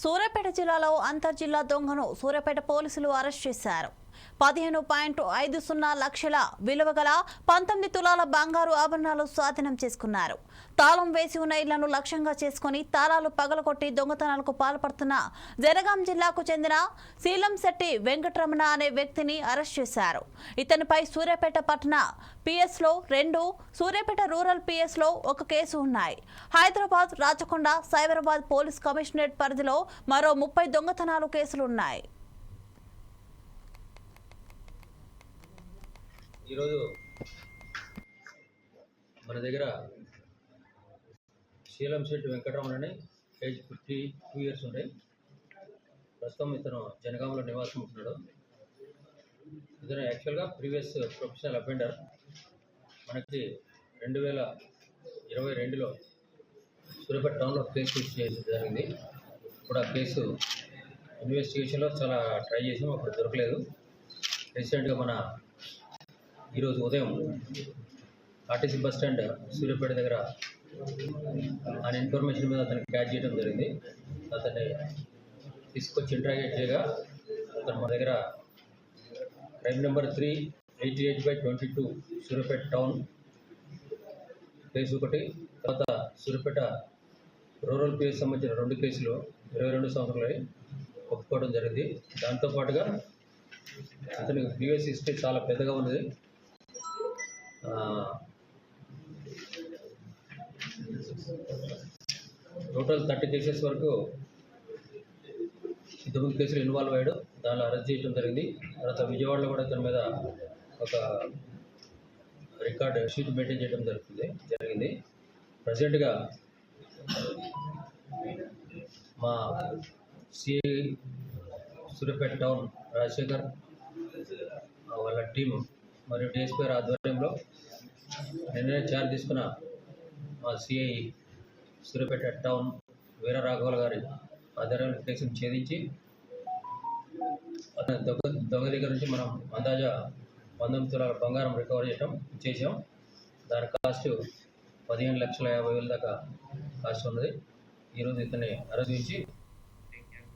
సూర్యాపేట జిల్లాలో అంతర్జిల్లా దొంగను సూర్యాపేట పోలీసులు అరెస్ట్ చేశారు. 15.50 లక్షల విలువ గల 19 తులాల బంగారు ఆభరణాలు స్వాధీనం చేసుకున్నారు. తాళం వేసి ఉన్న ఇళ్లను లక్ష్యంగా చేసుకుని తాళాలు పగలగొట్టి దొంగతనాలకు పాల్పడుతున్న జనగాం జిల్లాకు చెందిన శీలంశెట్టి వెంకటరమణ అనే వ్యక్తిని అరెస్ట్ చేశారు. ఇతనిపై సూర్యాపేట పట్టణ పిఎస్లో 2, సూర్యాపేట రూరల్ పిఎస్లో 1 కేసు ఉన్నాయి. హైదరాబాద్, రాచకొండ, సైబరాబాద్ పోలీస్ కమిషనరేట్ పరిధిలో మరో 30 దొంగతనాలు కేసులున్నాయి. ఈరోజు మన దగ్గర శీలంశెట్టి వెంకటరమణ అని ఏజ్ 52 ఇయర్స్ ఉంటాయి. ప్రస్తుతం ఇతను జనగాంలో నివాసం ఉంటున్నాడు. ఇతను యాక్చువల్గా ప్రీవియస్ ప్రొఫెషనల్ అఫెండర్. మనకి 2022లో సూర్యాపేట టౌన్లో కేసు చేయడం జరిగింది. ఇప్పుడు ఆ కేసు ఇన్వెస్టిగేషన్లో చాలా ట్రై చేసాం, అప్పుడు దొరకలేదు. రీసెంట్గా మన ఈరోజు ఉదయం ఆర్టీసీ బస్ స్టాండ్ సూర్యాపేట దగ్గర ఆయన ఇన్ఫర్మేషన్ మీద అతన్ని క్యాచ్ చేయడం జరిగింది. అతన్ని తీసుకొచ్చి ఇంట్రాగేట్ చేయగా అతను మన దగ్గర crime number 388/22 Suryapet town case ఒకటి, తర్వాత సూర్యాపేట రూరల్ పిఎస్ సంబంధించిన 2 కేసులు 22 సంవత్సరాలు ఒప్పుకోవడం జరిగింది. దాంతోపాటుగా అతనికి ప్రీవియస్ హిస్టరీ చాలా పెద్దగా ఉన్నది. టోటల్ 30 కేసెస్ వరకు ఇంతకుముందు కేసులు ఇన్వాల్వ్ అయ్యాడు. దానిలో అరెస్ట్ చేయడం జరిగింది. తర్వాత విజయవాడలో కూడా ఇతని మీద ఒక రికార్డ్ షీట్ మెయింటైన్ చేయడం జరిగింది. ప్రజెంట్గా మా సిఐ సూర్యాపేట టౌన్ రాజశేఖర్ వాళ్ళ టీం మరియు డిఎస్పీ ఆధ్వర్యంలో నిన్ననే చార్జ్ తీసుకున్న మా సిఐ సూర్యాపేట టౌన్ వీర రాఘవుల గారి ఆధ్వర్యంలో కేసును ఛేదించి దొంగ దగ్గర నుంచి మనం అందాజా 19 తులాల బంగారం రికవర్ చేసాం. దాని కాస్ట్ 15,50,000 దాకా కాస్ట్ ఉన్నది. ఈరోజు ఇతన్ని అరెస్ట్ చేసి